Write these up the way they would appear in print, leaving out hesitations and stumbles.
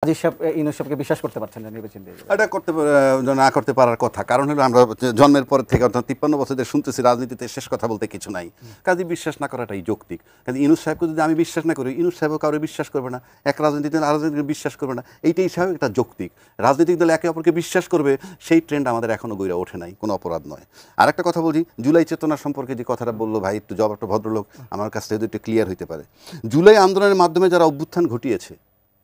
আজিজ সাহেব ইউনূস সাহেবকে বিশ্বাস করতে পারছেন না নির্বাচন দিয়ে? এটা না করতে পারার কথা, কারণ হলো আমরা জন্মের পর থেকে অর্থাৎ 53 বছর ধরে শুনতেছি রাজনীতিতে শেষ কথা বলতে কিছু নাই, কাজে বিশ্বাস না করাটাই যৌক্তিক। কাজে ইউনূস সাহেবকে যদি আমি বিশ্বাস না করি, ইউনূস সাহেবও কারো বিশ্বাস করবে না, এক রাজনীতি আর রাজনীতিকে বিশ্বাস করবে না, এইটাই স্বাভাবিক, এটা যৌক্তিক। রাজনৈতিক দল একে অপরকে বিশ্বাস করবে, সেই ট্রেন্ড আমাদের এখনো গইরা ওঠে নাই, কোনো অপরাধ নয়। আর একটা কথা বলছি, জুলাই চেতনা সম্পর্কে যে কথাটা বললো ভাই, একটু জবাবটা ভদ্রলোক আমার কাছ থেকে একটু ক্লিয়ার হইতে পারে। জুলাই আন্দোলনের মাধ্যমে যারা অভ্যুত্থান ঘটিয়েছে,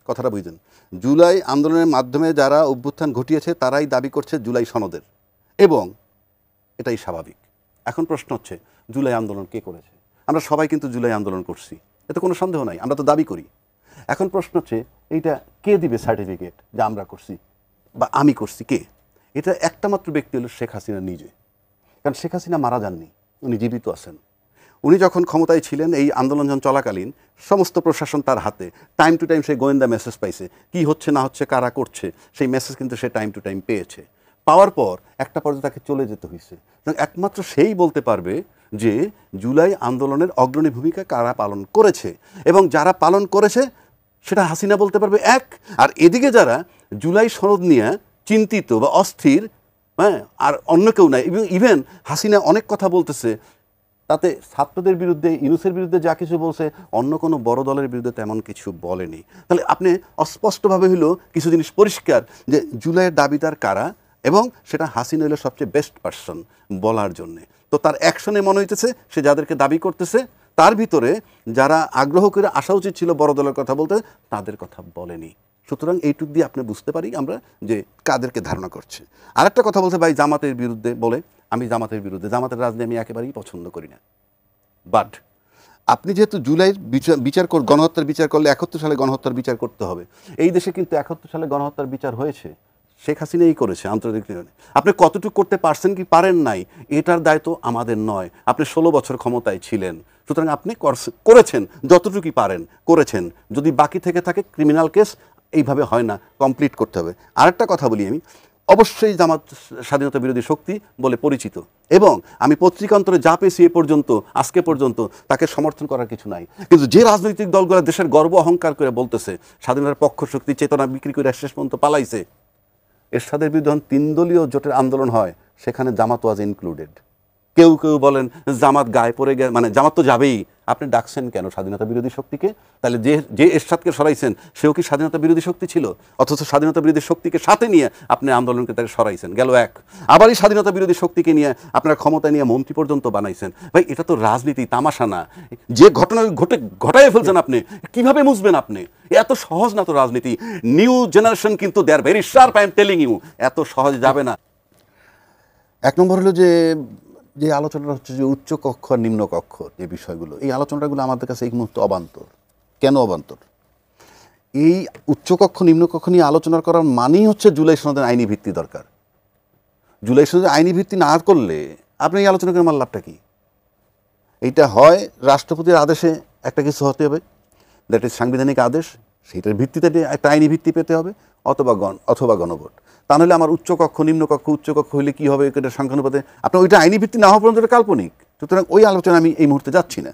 কথাটা বুঝলেন, জুলাই আন্দোলনের মাধ্যমে যারা অভ্যুত্থান ঘটিয়েছে তারাই দাবি করছে জুলাই সনদের, এবং এটাই স্বাভাবিক। এখন প্রশ্ন হচ্ছে জুলাই আন্দোলন কে করেছে? আমরা সবাই কিন্তু জুলাই আন্দোলন করছি, এতে কোনো সন্দেহ নাই, আমরা তো দাবি করি। এখন প্রশ্ন হচ্ছে এইটা কে দিবে সার্টিফিকেট যে আমরা করছি বা আমি করছি, কে? এটা একটা মাত্র ব্যক্তি হলো শেখ হাসিনা নিজে। কারণ শেখ হাসিনা মারা যাননি, উনি জীবিত আছেন। উনি যখন ক্ষমতায় ছিলেন, এই আন্দোলন যখন চলাকালীন সমস্ত প্রশাসন তার হাতে, টাইম টু টাইম সেই গোয়েন্দা মেসেজ পাইছে, কি হচ্ছে না হচ্ছে, কারা করছে, সেই মেসেজ কিন্তু সে টাইম টু টাইম পেয়েছে। পাওয়ার পর একটা পর্যায়ে তাকে চলে যেতে হয়েছে। একমাত্র সেই বলতে পারবে যে জুলাই আন্দোলনের অগ্রণী ভূমিকা কারা পালন করেছে, এবং যারা পালন করেছে সেটা হাসিনা বলতে পারবে এক। আর এদিকে যারা জুলাই সনদ নিয়ে চিন্তিত বা অস্থির, হ্যাঁ, আর অন্য কেউ নাই। ইভেন হাসিনা অনেক কথা বলতেছে, তাতে ছাত্রদের বিরুদ্ধে, ইউনূসের বিরুদ্ধে যা কিছু বলছে, অন্য কোনো বড় দলের বিরুদ্ধে তেমন কিছু বলেনি। তাহলে আপনি অস্পষ্টভাবে হলো কিছু জিনিস পরিষ্কার যে জুলাইয়ের দাবিদার কারা, এবং সেটা হাসিনা হলো সবচেয়ে বেস্ট পারসন বলার জন্যে। তো তার অ্যাকশনে মনে হইতেছে সে যাদেরকে দাবি করতেছে তার ভিতরে যারা আগ্রহ করে আসা উচিত ছিল বড় দলের কথা বলতে, তাদের কথা বলেনি। সুতরাং এইটুক দিয়ে আপনি বুঝতে পারি আমরা যে কাদেরকে ধারণা করছে। আরেকটা কথা বলছে ভাই জামাতের বিরুদ্ধে বলে, আমি জামাতের বিরুদ্ধে, জামাতের রাজনীতি আমি একেবারেই পছন্দ করি না। বাট আপনি যেহেতু জুলাইয়ের বিচার গণহত্যার বিচার করলে 71 সালে গণহত্যার বিচার করতে হবে। এই দেশে কিন্তু 71 সালে গণহত্যার বিচার হয়েছে, শেখ হাসিনাই করেছে আন্তর্জাতিক নিয়মে। আপনি কতটুকু করতে পারছেন কি পারেন নাই, এটার দায়িত্ব আমাদের নয়। আপনি 16 বছর ক্ষমতায় ছিলেন, সুতরাং আপনি করেছেন যতটুকুই পারেন, করেছেন। যদি বাকি থেকে থাকে ক্রিমিনাল কেস, এইভাবে হয় না, কমপ্লিট করতে হবে। আরেকটা কথা বলি আমি, অবশ্যই জামাত স্বাধীনতা বিরোধী শক্তি বলে পরিচিত, এবং আমি পত্রিকান্তরে যা পেয়েছি এ পর্যন্ত, আজকে পর্যন্ত, তাকে সমর্থন করার কিছু নাই। কিন্তু যে রাজনৈতিক দলগুলো দেশের গর্ব অহংকার করে বলতেছে স্বাধীনতার পক্ষ শক্তি, চেতনা বিক্রি করে শেষ পর্যন্ত পালাইছে, এরশাদের বিরুদ্ধে 3 দলীয় জোটের আন্দোলন হয়, সেখানে জামাত ওয়াজ ইনক্লুডেড। কেউ কেউ বলেন জামাত গায়ে পড়ে গে, মানে জামাত তো যাবেই। আপনি ডাকছেন কেন স্বাধীনতা বিরোধী শক্তিকে? তাহলে যে এরশাদকে সরাইছেন সেও কি স্বাধীনতা বিরোধী শক্তি ছিল? অথচ স্বাধীনতা বিরোধী শক্তিকে সাথে নিয়ে আপনি আন্দোলনকে তাকে সরাইছেন, গেল এক। আবারই স্বাধীনতা বিরোধী শক্তিকে নিয়ে আপনার ক্ষমতা নিয়ে মন্ত্রী পর্যন্ত বানাইছেন। ভাই এটা তো রাজনীতি, তামাশা না। যে ঘটনা ঘটাই ফেলছেন আপনি, কিভাবে মুছবেন আপনি? এত সহজ না তো রাজনীতি। নিউ জেনারেশন কিন্তু they are very sharp, I am telling you, এত সহজ যাবে না। এক নম্বর হলো যে আলোচনাটা হচ্ছে যে উচ্চ কক্ষ আর নিম্ন কক্ষ যে বিষয়গুলো, এই আলোচনাগুলো আমাদের কাছে এই মুহূর্তে অবান্তর। কেন অবান্তর? এই উচ্চকক্ষ নিম্নকক্ষ নিয়ে আলোচনা করার মানেই হচ্ছে জুলাই সনদের আইনি ভিত্তি দরকার। জুলাই সনদের আইনি ভিত্তি না করলে আপনি এই আলোচনা করে আমার লাভটা কি? এইটা হয় রাষ্ট্রপতির আদেশে একটা কিছু হতে হবে, দ্যাট ইজ সাংবিধানিক আদেশ, সেইটার ভিত্তিতে একটা আইনি ভিত্তি পেতে হবে, অথবা গণভোট। তা নাহলে আমার উচ্চকক্ষ নিম্নকক্ষ, উচ্চকক্ষ হইলে কী হবে, এটা সংখ্যানুপাতে আপনার ওইটা আইনি ভিত্তি না হওয়া পর্যন্ত এটা কাল্পনিক। সুতরাং ওই আলোচনা আমি এই মুহূর্তে যাচ্ছি না।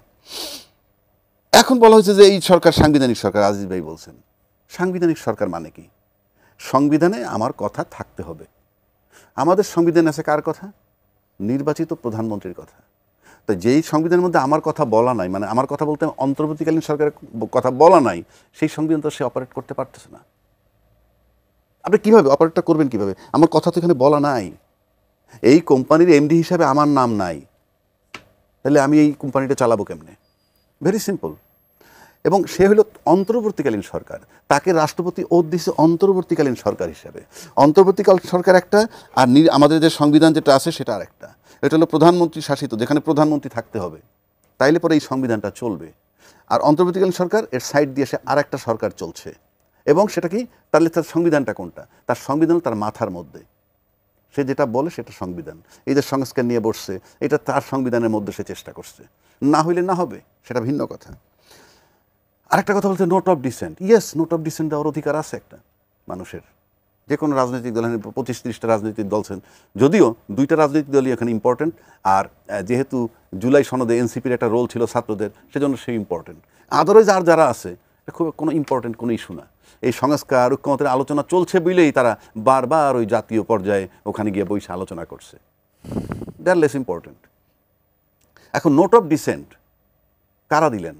এখন বলা হয়েছে যে এই সরকার সাংবিধানিক সরকার, আজিজ ভাই বলছেন সাংবিধানিক সরকার মানে কি? সংবিধানে আমার কথা থাকতে হবে। আমাদের সংবিধানে আছে কার কথা? নির্বাচিত প্রধানমন্ত্রীর কথা। তো যেই সংবিধানের মধ্যে আমার কথা বলা নাই, মানে আমার কথা বলতে অন্তর্বর্তীকালীন সরকারের কথা বলা নাই, সেই সংবিধান তো সে অপারেট করতে পারতেছে না। আপনি কীভাবে অপারেটটা করবেন কীভাবে? আমার কথা তো এখানে বলা নাই, এই কোম্পানির এমডি হিসাবে আমার নাম নাই, তাহলে আমি এই কোম্পানিটা চালাবো কেমনে? Very simple. এবং সে হলো অন্তর্বর্তীকালীন সরকার, তাকে রাষ্ট্রপতি ওত দিচ্ছে অন্তর্বর্তীকালীন সরকার হিসাবে। অন্তর্বর্তীকালীন সরকার একটা, আর আমাদের যে সংবিধান যেটা আছে সেটা আর একটা। এটা হলো প্রধানমন্ত্রী শাসিত, যেখানে প্রধানমন্ত্রী থাকতে হবে, তাইলে পরে এই সংবিধানটা চলবে। আর অন্তর্বর্তীকালীন সরকার এর সাইড দিয়ে সে আর একটা সরকার চলছে, এবং সেটা কি? তাহলে তার সংবিধানটা কোনটা? তার সংবিধান তার মাথার মধ্যে, সে যেটা বলে সেটা সংবিধান। এই যে সংস্কার নিয়ে বসছে, এটা তার সংবিধানের মধ্যে সে চেষ্টা করছে, না হইলে না হবে, সেটা ভিন্ন কথা। আরেকটা কথা বলছে note of dissent. Yes, note of dissent দেওয়ার অধিকার আছে একটা মানুষের, যে কোনো রাজনৈতিক দল। 25-30টা রাজনৈতিক দল, যদিও 2টা রাজনৈতিক দলই এখানে ইম্পর্টেন্ট। আর যেহেতু জুলাই সনদে এনসিপির একটা রোল ছিল ছাত্রদের, সেজন্য সে ইম্পর্টেন্ট। আদারওয়াইজ আর যারা আছে খুব কোনো ইম্পর্টেন্ট কোনো ইস্যু না। এই সংস্কার ঐক্যমতের আলোচনা চলছে বলেই তারা বারবার ওই জাতীয় পর্যায়ে ওখানে গিয়ে বসে আলোচনা করছে। দে আর লেস ইম্পর্টেন্ট। এখন নোট অফ ডিসেন্ট কারা দিলেন?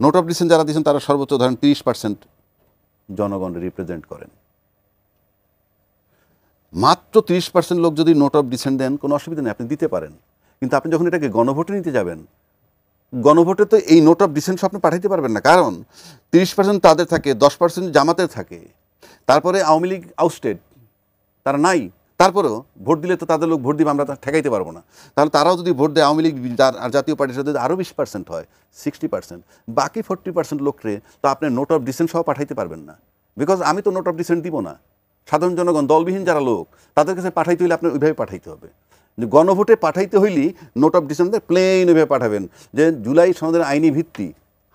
নোট অফ ডিসেন্ট যারা দিয়েছেন তারা সর্বোচ্চ ধরেন 30% জনগণ রিপ্রেজেন্ট করেন। মাত্র 30% লোক যদি নোট অফ ডিসেন্ট দেন কোনো অসুবিধা নেই, আপনি দিতে পারেন। কিন্তু আপনি যখন এটাকে গণভোটে নিতে যাবেন, গণভোটে তো এই নোট অফ ডিসেন্ট আপনি পাঠাইতে পারবেন না, কারণ 30% তাদের থাকে, 10% জামাতের থাকে, তারপরে আওয়ামী লীগ আউটস্টেড, তারা নাই, তারপরেও ভোট দিলে তো তাদের লোক ভোট দিবে, আমরা ঠেকাইতে পারবো না। তাহলে তারাও যদি ভোট দেয়, আওয়ামী লীগ আর জাতীয় পার্টির সাথে আরও 20% হয়, 60%, বাকি 40% লোকরে তো আপনি নোট অফ ডিসেন্ট সহ পাঠাইতে পারবেন না। বিকজ আমি তো নোট অফ ডিসেন্ট দিব না। সাধারণ জনগণ, দলবিহীন যারা লোক, তাদের কাছে পাঠাইতে হইলে আপনার ওইভাবে পাঠাইতে হবে। গণভোটে পাঠাইতে হইলেই নোট অফ ডিসেন্ট প্লেন ওইভাবে পাঠাবেন যে জুলাই সনদের আইনি ভিত্তি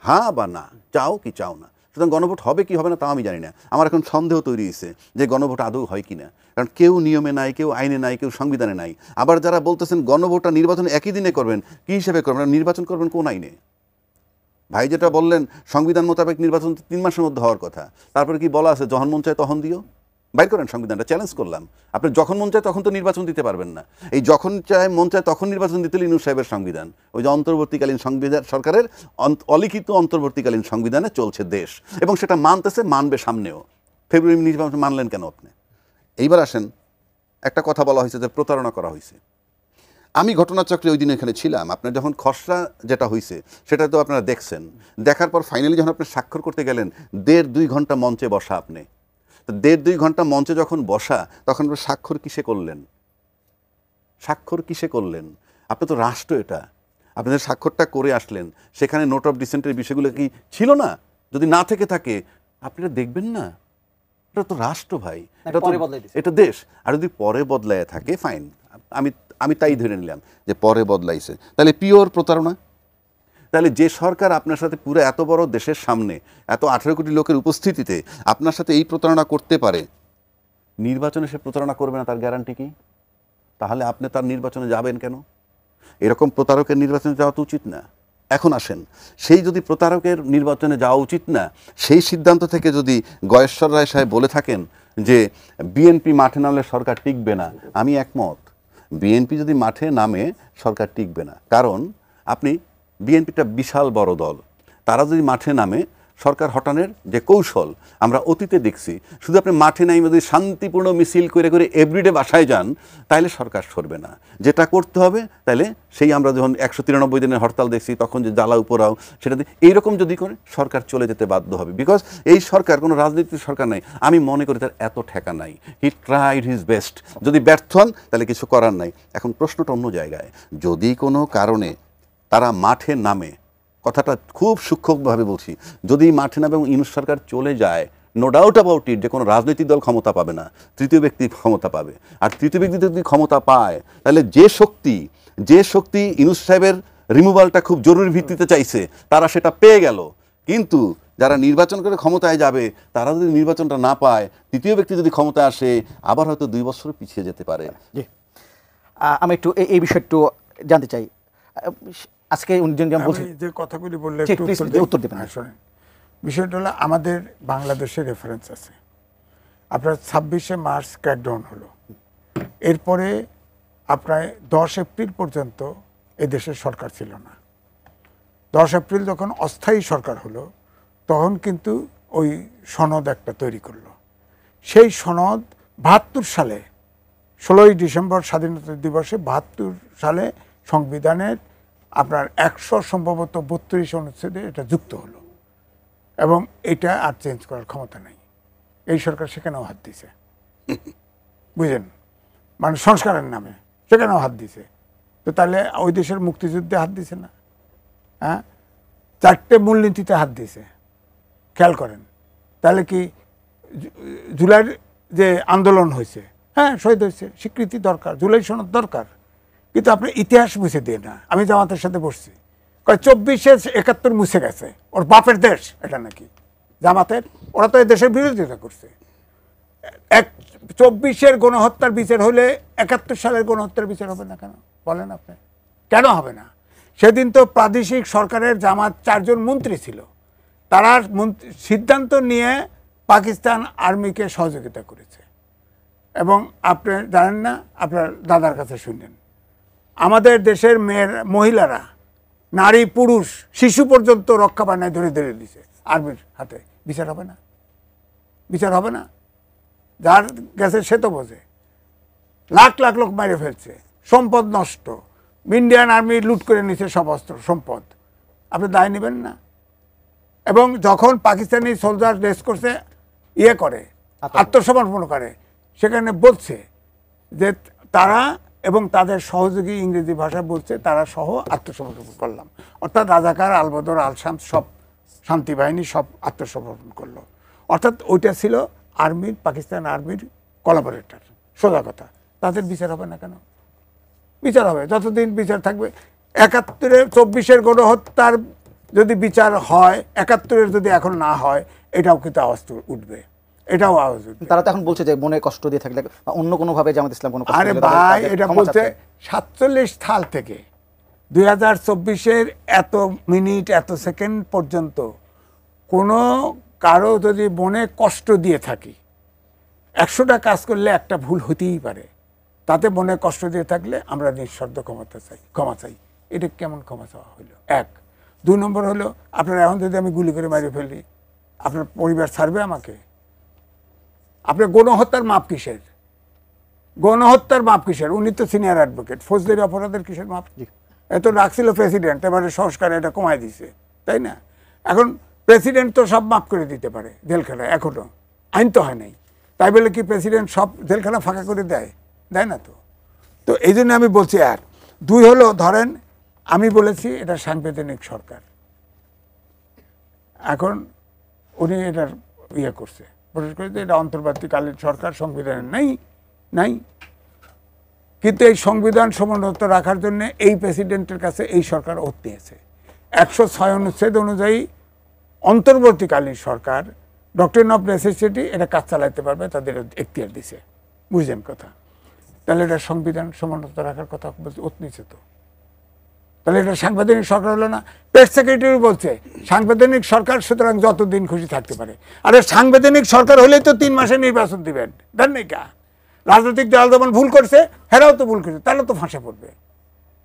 হ্যাঁ বা না, চাও কি চাও না। সুতরাং গণভোট হবে কি হবে না তাও আমি জানি না। আমার এখন সন্দেহ তৈরি হয়েছে যে গণভোট আদৌ হয় কি না, কারণ কেউ নিয়মে নাই, কেউ আইনে নাই, কেউ সংবিধানে নাই। আবার যারা বলতেছেন গণভোটটা নির্বাচন একই দিনে করবেন, কী হিসেবে করবেন? নির্বাচন করবেন কোন আইনে? ভাই যেটা বললেন সংবিধান মোতাবেক নির্বাচন 3 মাসের মধ্যে হওয়ার কথা, তারপরে কি বলা আছে যখন মন চায় তখন দিও? বাইর করেন সংবিধানটা, চ্যালেঞ্জ করলাম। আপনি যখন মন চায় তখন তো নির্বাচন দিতে পারবেন না। এই যখন চায় মন চায় তখন নির্বাচন দিতে হলে ইউনূস সাহেবের সংবিধান, ওই যে অন্তর্বর্তীকালীন সংবিধান, সরকারের অলিখিত অন্তর্বর্তীকালীন সংবিধানে চলছে দেশ, এবং সেটা মানতেছে, মানবে সামনেও। ফেব্রুয়ারি নির্বাচন মানলেন কেন আপনি? এইবার আসেন, একটা কথা বলা হয়েছে যে প্রতারণা করা হয়েছে। আমি ঘটনাচক্রে ওই দিন এখানে ছিলাম। আপনার যখন খসড়া যেটা হয়েছে সেটা তো আপনারা দেখছেন, দেখার পর ফাইনালি যখন আপনি স্বাক্ষর করতে গেলেন, 1.5-2 ঘন্টা মঞ্চে বসা। আপনি 1.5-2 ঘন্টা মঞ্চে যখন বসা, তখন স্বাক্ষর কিসে করলেন? স্বাক্ষর কিসে করলেন? আপনি তো রাষ্ট্র, এটা আপনাদের স্বাক্ষরটা করে আসলেন, সেখানে নোট অফ ডিসেন্টের বিষয়গুলো কি ছিল না? যদি না থেকে থাকে আপনারা দেখবেন না? এটা তো রাষ্ট্র ভাই, এটা তো এটা দেশ। আর যদি পরে বদলায় থাকে ফাইন, আমি তাই ধরে নিলাম যে পরে বদলাইছে, তাহলে পিওর প্রতারণা। তাহলে যে সরকার আপনার সাথে পুরো এত বড় দেশের সামনে, এত 18 কোটি লোকের উপস্থিতিতে আপনার সাথে এই প্রতারণা করতে পারে, নির্বাচনে সে প্রতারণা করবে না তার গ্যারান্টি কি? তাহলে আপনি তার নির্বাচনে যাবেন কেন? এরকম প্রতারকের নির্বাচনে যাওয়া তো উচিত না। এখন আসেন, সেই যদি প্রতারকের নির্বাচনে যাওয়া উচিত না, সেই সিদ্ধান্ত থেকে যদি গয়েশ্বর রায় সাহেব বলে থাকেন যে বিএনপি মাঠে নামলে সরকার টিকবে না, আমি একমত। বিএনপি যদি মাঠে নামে সরকার টিকবে না, কারণ আপনি বিএনপিটা বিশাল বড় দল, তারা যদি মাঠে নামে সরকার হটানোর যে কৌশল আমরা অতীতে দেখছি, শুধু আপনি মাঠে নাই যদি শান্তিপূর্ণ মিছিল করে করে এভরিডে বাসায় যান, তাহলে সরকার সরবে না। যেটা করতে হবে তাহলে সেই আমরা যখন 193 দিনের হরতাল দেখছি তখন যে জ্বালা উপরাও, সেটা এইরকম যদি করে সরকার চলে যেতে বাধ্য হবে। বিকজ এই সরকার কোনো রাজনৈতিক সরকার নাই, আমি মনে করি তার এত ঠেকা নাই। He tried his best. যদি ব্যর্থ হন তাহলে কিছু করার নাই। এখন প্রশ্নটা অন্য জায়গায়, যদি কোনো কারণে তারা মাঠে নামে, কথাটা খুব সূক্ষ্মভাবে বলছি, যদি মাঠে নামে এবং ইউনূস সরকার চলে যায়, নো ডাউট অ্যাবাউট ইট যে কোনো রাজনৈতিক দল ক্ষমতা পাবে না, তৃতীয় ব্যক্তি ক্ষমতা পাবে। আর তৃতীয় ব্যক্তি যদি ক্ষমতা পায়, তাহলে যে শক্তি ইউনূস সাহেবের রিমুভালটা খুব জরুরি ভিত্তিতে চাইছে, তারা সেটা পেয়ে গেল। কিন্তু যারা নির্বাচন করে ক্ষমতায় যাবে, তারা যদি নির্বাচনটা না পায়, তৃতীয় ব্যক্তি যদি ক্ষমতায় আসে, আবার হয়তো 2 বছর পিছিয়ে যেতে পারে। আমি একটু এই বিষয় একটু জানতে চাই। আজকে যে কথাগুলি বললে উত্তর দেবেন। শোনেন, বিষয়টা হলো আমাদের বাংলাদেশের রেফারেন্স আছে। আপনার 26শে মার্চ ক্র্যাকডাউন হলো, এরপরে আপনার 10 এপ্রিল পর্যন্ত এদেশের সরকার ছিল না। 10 এপ্রিল যখন অস্থায়ী সরকার হলো, তখন কিন্তু ওই সনদ একটা তৈরি করলো। সেই সনদ 72 সালে 16ই ডিসেম্বর স্বাধীনতা দিবসে 72 সালে সংবিধানের আপনার 100 সম্ভবত 32 অনুচ্ছেদে এটা যুক্ত হলো, এবং এটা আর চেঞ্জ করার ক্ষমতা নেই। এই সরকার সেখানেও হাত দিছে, বুঝলেন, মানে সংস্কারের নামে সেখানেও হাত দিছে। তো তাহলে ওই দেশের মুক্তিযুদ্ধে হাত দিছে না? হ্যাঁ, 4টে মূলনীতিতে হাত দিছে, খেয়াল করেন। তাহলে কি জুলাইয়ের যে আন্দোলন হয়েছে, হ্যাঁ শহীদ হয়েছে, স্বীকৃতি দরকার, জুলাই সনদ দরকার, কিন্তু আপনি ইতিহাস মুছে দিয়ে না। আমি জামাতের সাথে বসছি, 24-71 মুছে গেছে, ওর বাপের দেশ এটা নাকি জামাতের, ওরা তো এই দেশের বিরোধিতা করছে। 24-এর গণহত্যার বিচার হলে 71 সালের গণহত্যার বিচার হবে না কেন বলেন আপনি? কেন হবে না? সেদিন তো প্রাদেশিক সরকারের জামাত 4 জন মন্ত্রী ছিল, তারা সিদ্ধান্ত নিয়ে পাকিস্তান আর্মিকে সহযোগিতা করেছে। এবং আপনি জানেন না, আপনার দাদার কাছে শুনলেন, আমাদের দেশের মহিলারা, নারী পুরুষ শিশু পর্যন্ত রক্ষা বানায় ধরে ধরে দিছে আর্মির হাতে। বিচার হবে না? বিচার হবে না? যার গেছে সে তো বোঝে। লাখ লাখ লোক মেরে ফেলছে, সম্পদ নষ্ট, ইন্ডিয়ান আর্মি লুট করে নিছে সব অস্ত্র সম্পদ। আপনি দায় নেবেন না? এবং যখন পাকিস্তানি সোলজার রেস করছে, ইয়ে করে আত্মসমর্পণ করে, সেখানে বলছে যে তারা এবং তাদের সহযোগী ইংরেজি ভাষা বলছে তারা সহ আত্মসমর্পণ করলাম। অর্থাৎ রাজাকার, আলবদর, আলশাম সব শান্তি বাহিনী সব আত্মসমর্পণ করলো। অর্থাৎ ওইটা ছিল আর্মির, পাকিস্তান আর্মির কোলাবোরেটর। সোজা কথা। তাদের বিচার হবে না কেন? বিচার হবে যতদিন বিচার থাকবে। ৭১-এর ২৪-এর গণহত্যার যদি বিচার হয়, ৭১-এর যদি এখন না হয়, এটাও কিন্তু আওয়াজ উঠবে, এটাও আওয়াজ উঠবে। তারা তো এখন বলছে যে মনে কষ্ট দিয়ে থাকলে অন্য কোনোভাবে জামাত ইসলাম কোনো কষ্ট আরে দিলে ভাই, তাদের এটা ক্ষমা বলতে চাচ্ছে। ৪৭ সাল থেকে ২০২৪-এর এত মিনিট এত সেকেন্ড পর্যন্ত কোনো কারো যদি মনে কষ্ট দিয়ে থাকি, ১০০টা কাজ করলে একটা ভুল হতেই পারে, তাতে মনে কষ্ট দিয়ে থাকলে আমরা নিঃশর্ত ক্ষমা চাই। এটা কেমন ক্ষমা চাওয়া হলো? ১। ২ নম্বর হলো, আপনার এখন যদি আমি গুলি করে মেরে ফেলি, আপনার পরিবার ছাড়বে আমাকে? আপনার গণহত্যার মাপ কিসের? গণহত্যার মাপ কিসের? উনি তো সিনিয়র অ্যাডভোকেট, ফৌজদারি অপরাধের কিসের মাপ? এত রাখছিল প্রেসিডেন্ট, এবারে সংস্কারে এটা কমায় দিছে, তাই না? এখন প্রেসিডেন্ট তো সব মাফ করে দিতে পারে জেলখানায়, এখনো আইন তো হয় নাই। তাই বলে কি প্রেসিডেন্ট সব জেলখানা ফাঁকা করে দেয়? দেয় না তো। তো এই জন্য আমি বলছি। আর ২ হলো, ধরেন আমি বলেছি এটা সাংবিধানিক সরকার, এখন উনি এটার ইয়ে করছে, প্রকাশ করেছে এটা অন্তর্বর্তীকালীন সরকার, সংবিধানের নাই। কিন্তু এই সংবিধান সমুন্নত রাখার জন্য এই প্রেসিডেন্টের কাছে এই সরকার ওত নিয়েছে। ১০৬ অনুচ্ছেদ অনুযায়ী অন্তর্বর্তীকালীন সরকার ডক্টরিন অফ নেসেসিটি এটা কাজ চালাইতে পারবে, তাদের এখতিয়ার দিছে। বুঝলেন কথা? তাহলে এটা সংবিধান সমুন্নত রাখার কথা ওত নিচ্ছে তো। তাহলে এটা সাংবিধানিক সরকার হলো না? প্রেস সেক্রেটারি বলছে সাংবিধানিক সরকার, সুতরাং যতদিন খুশি থাকতে পারে। আরে সাংবিধানিক সরকার হলেই তো ৩ মাসে নির্বাচন দিবেন, দেন নাই কা? রাজনৈতিক দল যেমন ভুল করছে, হেরাও তো ভুল করছে, তাহলে তো ফাঁসে পড়বে।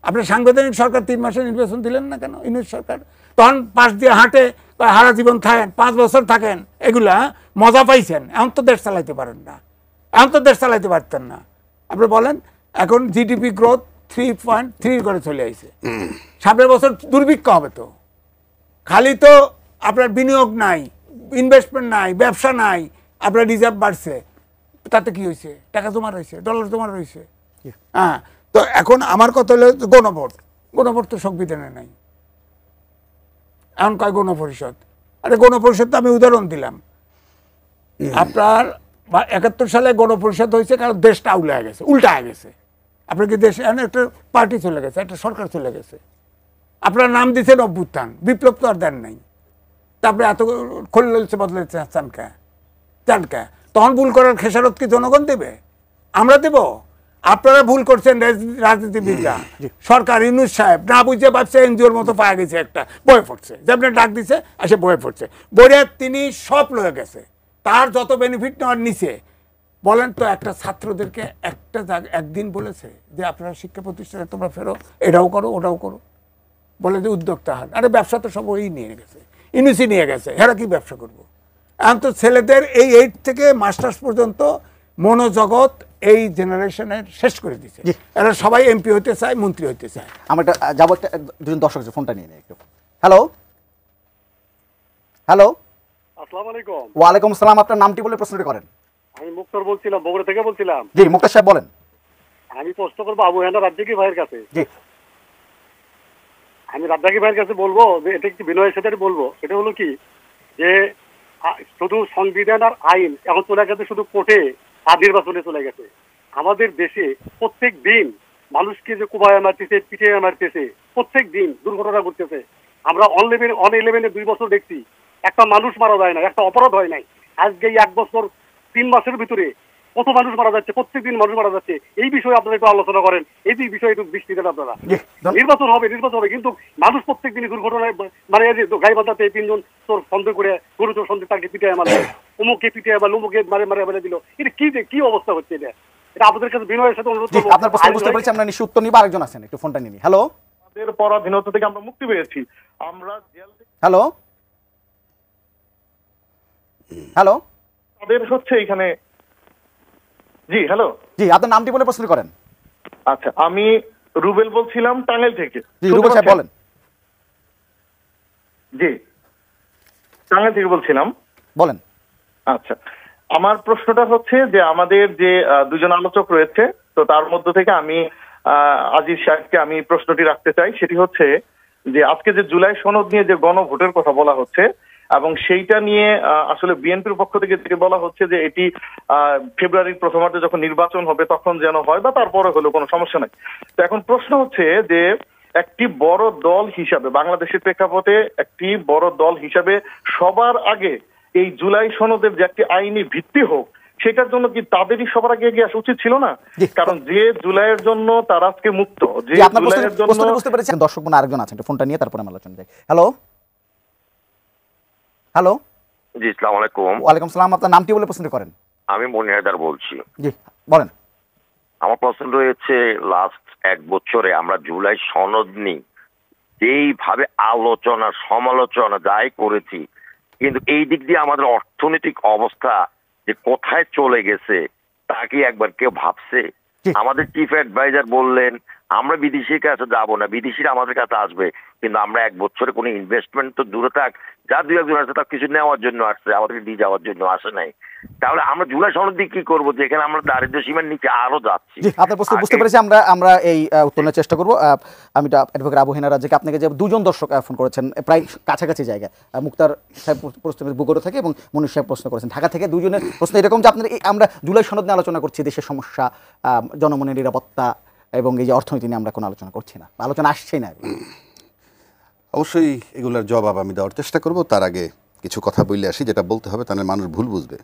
আপনি সাংবিধানিক সরকার ৩ মাসে নির্বাচন দিলেন না কেন? ইউনিট সরকার তখন পাশ দিয়ে হাঁটে, হারা জীবন থাকেন, ৫ বছর থাকেন, এগুলা মজা পাইছেন। এখন তো দেশ চালাইতে পারেন না, এখন তো দেশ চালাইতে পারতেন না। আপনি বলেন, এখন জিডিপি গ্রোথ 3.3 করে চলে আসছে। সামনের বছর দুর্ভিক্ষ হবে তো। খালি তো আপনার বিনিয়োগ নাই, ইনভেস্টমেন্ট নাই, ব্যবসা নাই, আপনার রিজার্ভ বাড়ছে, তাতে কি হয়েছে? টাকা জমা রয়েছে, ডলার জমা রয়েছে। হ্যাঁ, তো এখন আমার কথা হলো গণভোট তো সংবিধানে নাই। এখন কয় গণপরিষদ। আরে গণপরিষদ তো আমি উদাহরণ দিলাম। আপনার ৭১ সালে গণপরিষদ হয়েছে কারণ দেশটা উল্টা হয়ে গেছে। আপনার কি দেশে একটা পার্টি চলে গেছে, একটা সরকার চলে গেছে, আপনার নাম দিচ্ছেন অভ্যুত্থান, বিপ্লব তো আর দেন নাই। তারপরে এত খোলছে বদলে চানকা, তখন ভুল করার খেসারত কি জনগণ দেবে? আমরা দেব? আপনারা ভুল করছেন রাজনীতিবিদরা। সরকার ইউনূস সাহেব না বুঝে ভাবছে এনজিওর মতো পাওয়া গেছে, একটা বয়ে পড়ছে, যে আপনার ডাক দিছে আসে বয়ে পড়ছে, বইয়ে তিনি সব লয়ে গেছে, তার যত বেনিফিট নেওয়ার নিচে। বলেন তো, একটা ছাত্রদেরকে একদিন বলেছে যে আপনারা শিক্ষা প্রতিষ্ঠানে তোমরা ফেরো, এটাও করো ওটাও করো, বলে যে উদ্যোক্তা হন। আরে ব্যবসা তো সব ওই নিয়ে গেছে, ইউনিসি নিয়ে গেছে, এরা কি ব্যবসা করবো? এখন তো ছেলেদের এই 8 থেকে মাস্টার্স পর্যন্ত মনোজগৎ এই জেনারেশনের শেষ করে দিচ্ছে। এরা সবাই এমপি হতে চায়, মন্ত্রী হতে চায়। আমরা একটা যাবো, একটা দুজন দর্শক আছে, ফোনটা নিয়ে নেই একটু। হ্যালো, আসসালামু আলাইকুম। ওয়ালাইকুম আসসালাম। আপনার নামটি বলে প্রশ্নটি করেন। আমি মুক্তার বলছিলাম, বগুড়া থেকে বলছিলাম। জি, মুক্তার সাহেব বলেন। আমি প্রশ্ন করবো আবু হেনা রাজ্জাকি ভাইয়ের কাছে। জি, আমি রাজ্জাকি ভাইয়ের কাছে বলবো যে এটা একটু বিনয়ের সাথে বলবো। এটা হলো কি যে শুধু সংবিধান আর আইন এখন চলে গেছে শুধু কোর্টে আর নির্বাচনে চলে গেছে। আমাদের দেশে প্রত্যেক দিন মানুষকে যে কুবায় মারতেছে, পিঠে মারতেছে, প্রত্যেক দিন দুর্ঘটনা ঘটতেছে। আমরা অন 11-এ 2 বছর দেখছি একটা মানুষ মারা যায় না, একটা অপরাধ হয় নাই। আজকে এই 1 বছর 3 মাসের ভিতরে কত মানুষ মারা যাচ্ছে, প্রত্যেকদিন মানুষ মারা যাচ্ছে, এই বিষয়ে আপনারা একটু আলোচনা করেন, এই বিষয়ে একটু দৃষ্টি দেন আপনারা। নির্বাচন হবে কিন্তু মানুষ প্রত্যেক দিনই দুর্ঘটনায় মানে গাইবান্ধাতে 3 জন তোর সন্দেহ করে গুরুতর সন্দেহ তাকে পিটায় মারল, অমুককে পিটায় বা লুমুকে মারে দিল। এটা কি অবস্থা হচ্ছে? এটা আপনাদের কাছে বিনয়ের সাথে অনুরোধ করব। আপনার প্রশ্ন বুঝতে পেরেছি, আমরা নিশ্চয়ই উত্তর নিব। আরেকজন আছেন, একটু ফোনটা নিনি। হ্যালো, আমাদের পরাধীনতা থেকে আমরা মুক্তি পেয়েছি, আমরা জেল থেকে হ্যালো হ্যালো তাদের হচ্ছে এখানে। জি হ্যালো, জি, আপনার নামটি বলে প্রশ্ন করেন। আচ্ছা আমি রুবেল বলছিলাম টাঙ্গাইল থেকে। জি রুবেল সাহেব বলেন। জি টাঙ্গাইল থেকে বলছিলাম। বলেন। আচ্ছা আমার প্রশ্নটা হচ্ছে যে আমাদের যে দুজন আলোচক রয়েছে, তো তার মধ্য থেকে আমি আজিজ সাহেবকে আমি প্রশ্নটি রাখতে চাই। সেটি হচ্ছে যে আজকে যে জুলাই সনদ নিয়ে যে গণভোটের কথা বলা হচ্ছে এবং সেইটা নিয়ে আসলে বিএনপির পক্ষ থেকে যেটি বলা হচ্ছে যে এটি ফেব্রুয়ারির প্রথমার্ধে যখন নির্বাচন হবে তখন যেন হয় বা তারপরে হলেও কোনো সমস্যা নাই। তো এখন প্রশ্ন হচ্ছে যে একটি বড় দল হিসাবে, বাংলাদেশের প্রেক্ষাপটে একটি বড় দল হিসাবে সবার আগে এই জুলাই সনদের যে একটি আইনি ভিত্তি হোক, সেটার জন্য কি তাদেরই সবার আগে এগিয়ে আসা উচিত ছিল না? কারণ যে জুলাইয়ের জন্য তারা আজকে মুক্ত, যে জুলাইয়ের জন্য। বুঝতে পেরেছেন। দর্শক বোন আরেকজন আছেন, ফোনটা নিয়ে তারপরে আমরা আলোচনা যাই। হ্যালো হ্যালো জি আসসালামু আলাইকুম। ওয়ালাইকুম সালাম। আপনার নামটি বলে প্রশ্ন করেন। আমি মনি হায়দার বলছি। জি বলেন। আমার প্রশ্ন রয়েছে, লাস্ট 1 বছরে আমরা জুলাই সনদ নিয়ে যেইভাবে আলোচনা সমালোচনা যাই করেছি, কিন্তু এই দিক দিয়ে আমাদের অর্থনৈতিক অবস্থা যে কোথায় চলে গেছে তা কি একবার কেউ ভাবছে? আমাদের চিফ অ্যাডভাইজার বললেন আমরা বিদেশির কাছে যাব না, বিদেশিরা আমাদের কাছে আসবে, কিন্তু আমরা 1 বছরে কোনো ইনভেস্টমেন্ট তো দূরে থাক, যা 2-1 জন আসছে তা কিছু নেওয়ার জন্য আসছে, আমাদেরকে দিয়ে যাওয়ার জন্য আসে নাই। তাহলে আমরা জুলাই সনদ দিয়ে কি করবো যেখানে আমরা দারিদ্র্য সীমার নিচে আরো যাচ্ছি? জি আপনার প্রশ্ন বুঝতে পেরেছি। আমরা এই উত্তর নেওয়ার চেষ্টা করবো। আমি অ্যাডভোকেট আবু হেনা রাজ্জাকে, আপনাকে যে 2 জন দর্শক ফোন করেছেন প্রায় কাছাকাছি জায়গায়, মুক্তার সাহেব প্রশ্ন বুগোড়ো থেকে এবং মনীষ সাহেব প্রশ্ন করেছেন ঢাকা থেকে। 2 জনের প্রশ্ন এরকম যে আপনার আমরা জুলাই সনদ নিয়ে আলোচনা করছি, দেশের সমস্যা, জনমনের নিরাপত্তা এবং এই যে অর্থনীতি নিয়ে আমরা কোনো আলোচনা করছি না, আলোচনা আসছেই না। অবশ্যই এগুলোর জবাব আমি দেওয়ার চেষ্টা করব। তার আগে কিছু কথা বললে আসি, যেটা বলতে হবে তাহলে মানুষ ভুল বুঝবে।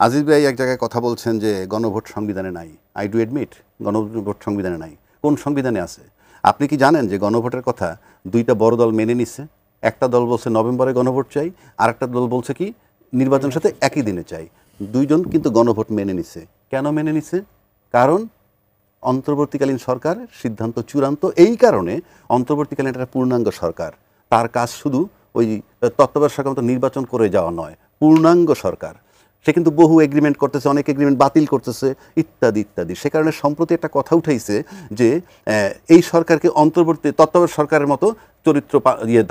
আজিজ ভাই এক জায়গায় কথা বলছেন যে গণভোট সংবিধানে নাই। আই ডু অ্যাডমিট গণভোট সংবিধানে নাই। কোন সংবিধানে আছে? আপনি কি জানেন যে গণভোটের কথা 2টা বড় দল মেনে নিচ্ছে? একটা দল বলছে নভেম্বরে গণভোট চাই, আর একটা দল বলছে কি নির্বাচনের সাথে একই দিনে চাই। 2 জন কিন্তু গণভোট মেনে নিচ্ছে। কেন মেনে নিচ্ছে? কারণ অন্তর্বর্তীকালীন সরকার সিদ্ধান্ত চূড়ান্ত। এই কারণে অন্তর্বর্তীকালীন একটা পূর্ণাঙ্গ সরকার, তার কাজ শুধু ওই তত্ত্বাবধায়ক সরকার মতো নির্বাচন করে যাওয়া নয়, পূর্ণাঙ্গ সরকার। সে কিন্তু বহু এগ্রিমেন্ট করতেছে, অনেক এগ্রিমেন্ট বাতিল করতেছে, ইত্যাদি ইত্যাদি। সে কারণে সম্প্রতি একটা কথা উঠাইছে যে এই সরকারকে তত্ত্বাবধায়ক সরকারের মতো চরিত্র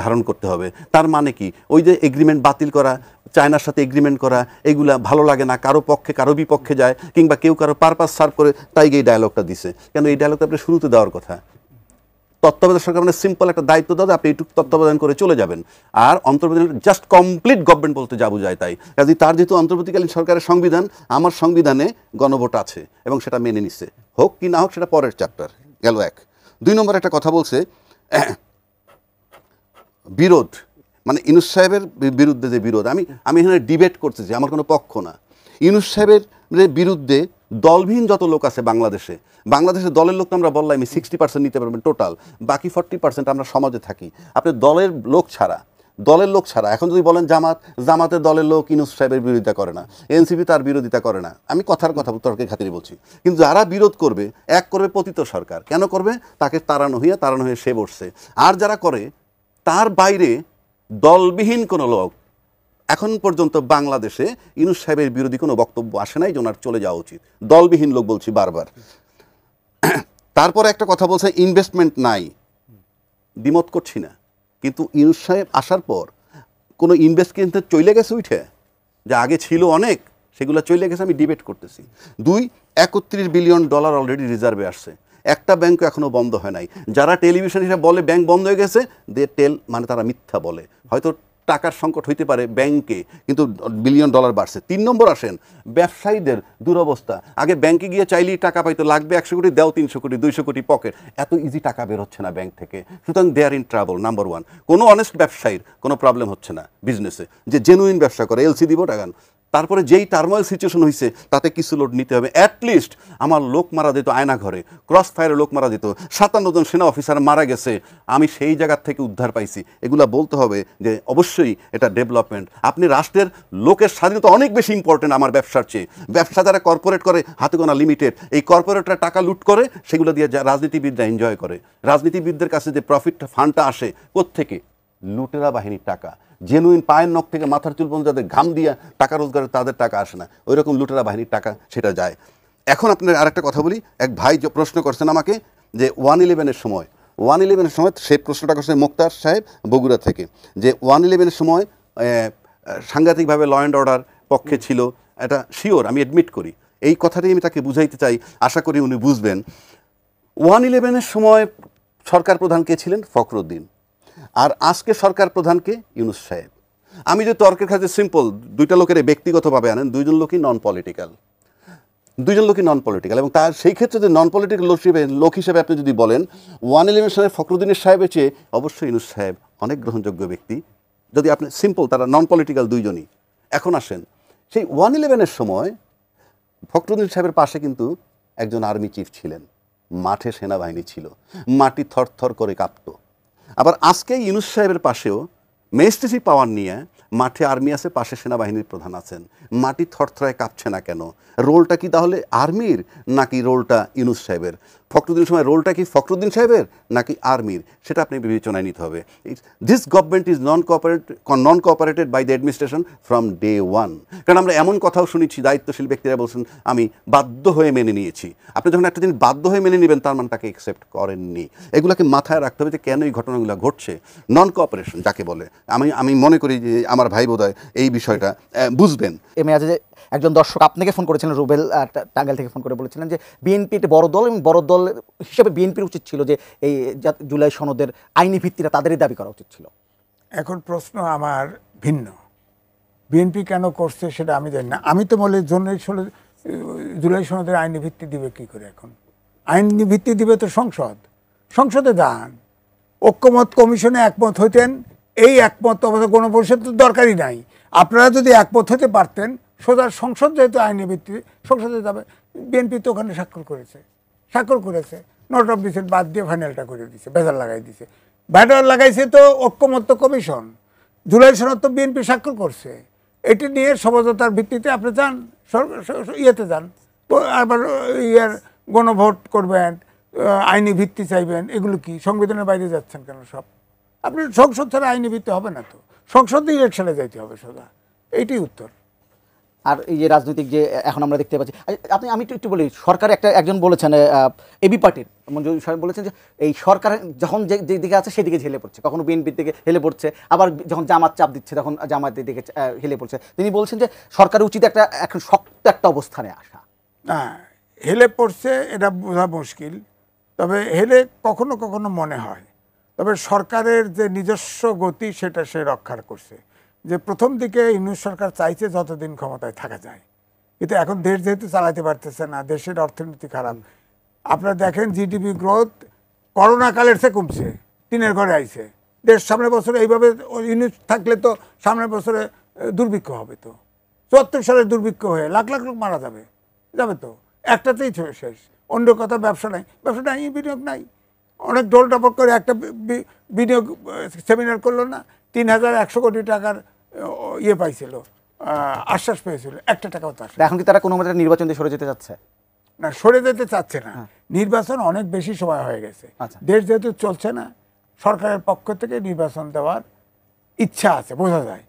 ধারণ করতে হবে। তার মানে কি? ওই যে এগ্রিমেন্ট বাতিল করা, চায়নার সাথে এগ্রিমেন্ট করা, এগুলা ভালো লাগে না, কারো পক্ষে কারো বিপক্ষে যায়, কিংবা কেউ কারো পারপাস সার্ভ করে, তাই এই ডায়লগটা দিছে। কেন এই ডায়লগটা আপনি শুরুতে দেওয়ার কথা? তত্ত্বাবধায়ক সরকার মানে সিম্পল একটা দায়িত্ব দাও, আপনি এইটুকু তত্ত্বাবধান করে চলে যাবেন। আর অন্তর্বর্তীকালীন জাস্ট কমপ্লিট গভর্নমেন্ট বলতে যা বোঝায় তাই। কাজে তার যেহেতু অন্তর্বর্তীকালীন সরকারের সংবিধান, আমার সংবিধানে গণভোট আছে এবং সেটা মেনে নিচ্ছে, হোক কি না হোক সেটা পরের চ্যাপ্টার গেল। 1 2 নম্বর একটা কথা বলছে বিরোধ, মানে ইউনূস সাহেবের বিরুদ্ধে যে বিরোধ। আমি এখানে ডিবেট করতেছি, আমার কোনো পক্ষ না। ইউনূস সাহেবের বিরুদ্ধে দলবিহীন যত লোক আছে বাংলাদেশের দলের লোক তো আমরা বললাম 60% নিতে পারবেন টোটাল, বাকি 40% আমরা সমাজে থাকি। আপনি দলের লোক ছাড়া এখন যদি বলেন জামাতের দলের লোক ইউনূস সাহেবের বিরোধিতা করে না, এনসিপি তার বিরোধিতা করে না, আমি কথা তর্কের খাতিরে বলছি। কিন্তু যারা বিরোধ করবে, এক করবে পতিত সরকার। কেন করবে? তাকে তাড়ানো হয়ে সে বসছে। আর যারা করে তার বাইরে দলবিহীন কোনো লোক, এখন পর্যন্ত বাংলাদেশে ইউনূস সাহেবের বিরোধী কোনো বক্তব্য আসে নাই যে ওনার চলে যাওয়া উচিত। দলবিহীন লোক বলছি বারবার। তারপরে একটা কথা বলছে ইনভেস্টমেন্ট নাই, দ্বিমত করছি না, কিন্তু ইউনূস সাহেব আসার পর কোনো ইনভেস্ট কিন্তু চলে গেছে উঠে, যা আগে ছিল অনেক, সেগুলো চলে গেছে। আমি ডিবেট করতেছি। 2 $31 বিলিয়ন অলরেডি রিজার্ভে আসছে। একটা ব্যাংকও এখনও বন্ধ হয় নাই। যারা টেলিভিশন হিসাবে বলে ব্যাংক বন্ধ হয়ে গেছে, মানে তারা মিথ্যা বলে। হয়তো টাকার সংকট হইতে পারে ব্যাংকে, কিন্তু $1 বিলিয়ন বাড়ছে। 3 নম্বর আসেন ব্যবসায়ীদের দুরবস্থা। আগে ব্যাংকে গিয়ে চাইলেই টাকা পাইতো, লাগবে 100 কোটি, দাও 300 কোটি, 200 কোটি পকেট। এত ইজি টাকা বের হচ্ছে না ব্যাংক থেকে, সুতরাং দে আর ইন ট্রাবল। নাম্বার 1, কোনো অনেস্ট ব্যবসায়ীর কোনো প্রবলেম হচ্ছে না বিজনেসে, যে জেনুইন ব্যবসা করে। এলসি দিব টাকা তারপরে যেই টার্মোয়েল সিচুয়েশন হয়েছে তাতে কিছু লোড নিতে হবে। অ্যাটলিস্ট আমার লোক মারা যেত আয়না ঘরে, ক্রস ফায়ারে লোক মারা যেত, 57 জন সেনা অফিসার মারা গেছে, আমি সেই জায়গার থেকে উদ্ধার পাইছি, এগুলা বলতে হবে যে অবশ্যই এটা ডেভেলপমেন্ট। আপনি রাষ্ট্রের লোকের স্বাধীনতা অনেক বেশি ইম্পর্টেন্ট আমার ব্যবসার চেয়ে। ব্যবসা যারা কর্পোরেট করে হাতে গোনা লিমিটেড, এই কর্পোরেটরা টাকা লুট করে, সেগুলো দিয়ে রাজনীতিবিদরা এনজয় করে। রাজনীতিবিদদের কাছে যে প্রফিট ফান্ডটা আসে কোত্থেকে? লুটেরা বাহিনীর টাকা। জেনুইন পায়ের নখ থেকে মাথার চুল পর্যন্ত যাদের ঘাম দিয়ে টাকা রোজগারে তাদের টাকা আসে না, ওই রকম লুটেরা বাহিনীর টাকা সেটা যায়। এখন আপনার আরেকটা কথা বলি, এক ভাই যে প্রশ্ন করছেন আমাকে যে 111-এর সময়, 111-এর সময় সেই প্রশ্নটা করছেন মুক্তার সাহেব বগুড়া থেকে, যে 111-এর সময় সাংঘাতিকভাবে ল অ্যান্ড অর্ডার পক্ষে ছিল, এটা শিওর, আমি অ্যাডমিট করি। এই কথাটাই আমি তাকে বুঝাইতে চাই, আশা করি উনি বুঝবেন। 111-এর সময় সরকার প্রধান কে ছিলেন? ফখরুদ্দিন। আর আজকে সরকার প্রধানকে ইউনূস সাহেব। আমি যে তর্কের কাছে সিম্পল, দুইটা লোকের ব্যক্তিগতভাবে আনেন, দুইজন লোকই নন পলিটিক্যাল, এবং তার সেই ক্ষেত্রে যে নন পলিটিক্যাল লোক হিসেবে আপনি যদি বলেন 111 সালে ফখরুদ্দিনের সাহেবের চেয়ে অবশ্যই ইউনূস সাহেব অনেক গ্রহণযোগ্য ব্যক্তি, যদি আপনি সিম্পল, তারা নন পলিটিক্যাল দুইজনই। এখন আসেন, সেই 111-এর সময় ফখরুদ্দিন সাহেবের পাশে কিন্তু একজন আর্মি চিফ ছিলেন, মাঠে সেনাবাহিনী ছিল, মাটি থরথর করে কাঁপত। আবার আজকে ইউনূস সাহেবের পাশেও ম্যাজিস্ট্রেসি পাওয়ার নিয়ে মাঠে আর্মি আছে, পাশে সেনাবাহিনীর প্রধান আছেন, মাটি থরথরায় কাঁপছে না কেন? রোলটা কি তাহলে আর্মির নাকি রোলটা ইউনূস সাহেবের? ফখরুদ্দিন সময় রোলটা কি ফখরুদ্দিন সাহেবের নাকি আর্মির? সেটা আপনি বিবেচনায় নিতে হবে। This government is non cooperated by the administration from day one. কারণ আমরা এমন কথাও শুনেছি, দায়িত্বশীল ব্যক্তিরা বলছেন আমি বাধ্য হয়ে মেনে নিয়েছি। আপনি যখন একটা জিনিস বাধ্য হয়ে মেনে নেবেন, তার মানে তাকে অ্যাকসেপ্ট করেননি। এগুলোকে মাথায় রাখতে হবে যে কেন এই ঘটনাগুলো ঘটছে। নন কোঅপারেশন যাকে বলে, আমি মনে করি যে আমার ভাই বোধহয় এই বিষয়টা বুঝবেন। যে একজন দর্শক আপনাকে ফোন করেছিলেন, রুবেল টাঙ্গাইল থেকে ফোন করে বলেছিলেন যে বিএনপি একটা বড় দল, এবং বড় দল হিসেবে বিএনপির উচিত ছিল যে এই জুলাই সনদের আইনি ভিত্তিটা তাদেরই দাবি করা উচিত ছিল। এখন প্রশ্ন আমার ভিন্ন, বিএনপি কেন করছে সেটা আমি জানি না। আমি তো বলি জুলাই সনদের আইনি ভিত্তি দিবে কি করে? এখন আইনি ভিত্তি দিবে তো সংসদে যান, ঐক্যমত কমিশনে একমত হইতেন, এই একমত অবস্থা গণপরিষদ তো দরকারই নাই। আপনারা যদি একমত হতে পারতেন, সোজা সংসদ যেহেতু আইনি ভিত্তি, সংসদে যাবে। বিএনপি তো ওখানে স্বাক্ষর করেছে, নট অফ ডিসেন্ট বাদ দিয়ে ফাইনালটা করে দিছে, ভেজাল লাগাইছে তো ঐক্যমত্য কমিশন। জুলাই সনদ তো বিএনপি স্বাক্ষর করছে, এটি নিয়ে সমঝোতার ভিত্তিতে আপনি যান, ইয়েতে যান, আবার গণভোট করবেন, আইনি ভিত্তি চাইবেন, এগুলো কি সংবিধানের বাইরে যাচ্ছেন কেন? সব আপনি সংসদ ছাড়া আইনি ভিত্তি হবে না, তো সংসদে ইলেকশনে যাইতে হবে সোজা, এইটাই উত্তর। আর এই যে রাজনৈতিক যে এখন আমরা দেখতে পাচ্ছি, আমি একটু বলি, সরকার একজন বলেছেন, এবি পার্টির মঞ্জুর সাহেব বলেছেন যে এই সরকার যখন যে দিকে আছে সেদিকে ঝেলে পড়ছে, কখনো বিএনপির দিকে হেলে পড়ছে, আবার যখন জামাত চাপ দিচ্ছে তখন জামাতের দিকে হেলে পড়ছে। তিনি বলছেন যে সরকারের উচিত এখন শক্ত একটা অবস্থানে আসা। হেলে পড়ছে এটা বোঝা মুশকিল, তবে হেলে কখনো কখনো মনে হয়। তবে সরকারের যে নিজস্ব গতি সেটা সে রক্ষা করছে। যে প্রথম দিকে ইউনূস সরকার চাইছে যতদিন ক্ষমতায় থাকা যায়, কিন্তু এখন দেশ যেহেতু চালাতে পারতেছে না, দেশের অর্থনীতি খারাপ। আপনারা দেখেন জিডিপি গ্রোথ করোনাকালের চেয়ে কমছে, 3-এর ঘরে আইছে। দেশ সামনের বছরে এইভাবে ইউনূস থাকলে তো সামনের বছরে দুর্ভিক্ষ হবে, তো 74 সালের দুর্ভিক্ষ হয়ে লাখ লাখ লোক মারা যাবে তো, একটাতেই শেষ। অন্য কথা ব্যবসা নাই, বিনিয়োগ নাই। অনেক ডোল টাপক করে একটা বিনিয়োগ সেমিনার করলো না, 3100 কোটি টাকার ইয়ে পাইছিল, আশ্বাস পেয়েছিল, 1 টাকাও তো আসে। এখন কি তারা কোনো মতে নির্বাচন দিয়ে সরে যেতে যাচ্ছে? না, সরে যেতে চাচ্ছে না। নির্বাচন অনেক বেশি সময় হয়ে গেছে, দেশ যেহেতু চলছে না, সরকারের পক্ষ থেকে নির্বাচন দেওয়ার ইচ্ছা আছে, বোঝা যায়।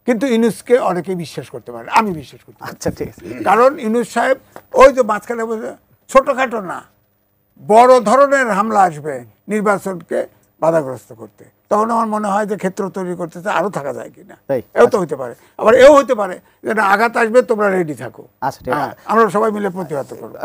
কিন্তু ইউনূসকে অনেকেই বিশ্বাস করতে পারে, আমি বিশ্বাস করতে পারি। আচ্ছা, ঠিক আছে। কারণ ইউনূস সাহেব ওই যে মাঝখানে ছোটখাটো না, বড় ধরনের হামলা আসবে নির্বাচনকে বাধাগ্রস্ত করতে, তখন আমার মনে হয় যে ক্ষেত্র তৈরি করতেছে আরো থাকা যায় কিনা। এও তো হইতে পারে, আবার এও হতে পারে যে আঘাত আসবে, তোমরা রেডি থাকো, আমরা সবাই মিলে প্রতিহত করবো।